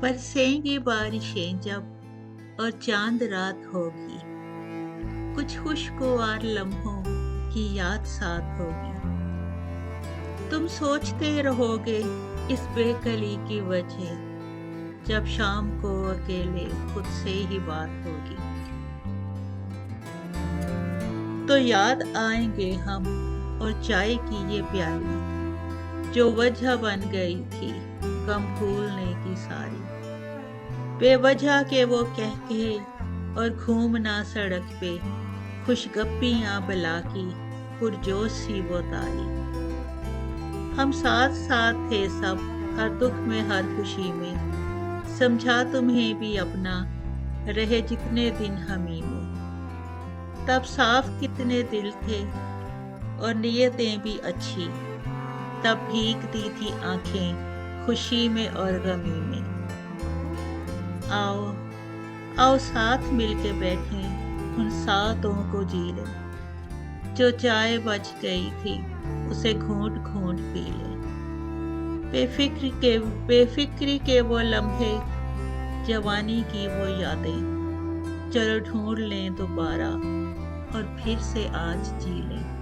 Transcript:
बरसेंगी बारिशें जब और चांद रात होगी, कुछ खुशगवार लम्हों की याद साथ होगी। तुम सोचते रहोगे इस बेकली की वजह, जब शाम को अकेले खुद से ही बात होगी। तो याद आएंगे हम और चाय की ये प्याली, जो वजह बन गई थी गम भूलने की सारी। बेवजह के वो कहके और घूमना सड़क पे, खुशगप्पियाँ बला की पुरजोश सी वो तारी। हम साथ साथ थे सब, हर दुख में हर खुशी में, समझा तुम्हें भी अपना, रहे जितने दिन हमी में। तब साफ कितने दिल थे और नियतें भी अच्छी, तब भीगती थी आंखें खुशी में और गमी में। आओ आओ साथ मिलके बैठें, उन सातों को जी लें, जो चाय बच गई थी उसे घूंट घूंट पी लें। बेफिक्री के वो लम्हे, जवानी की वो यादें, चलो ढूंढ लें दोबारा और फिर से आज जी लें।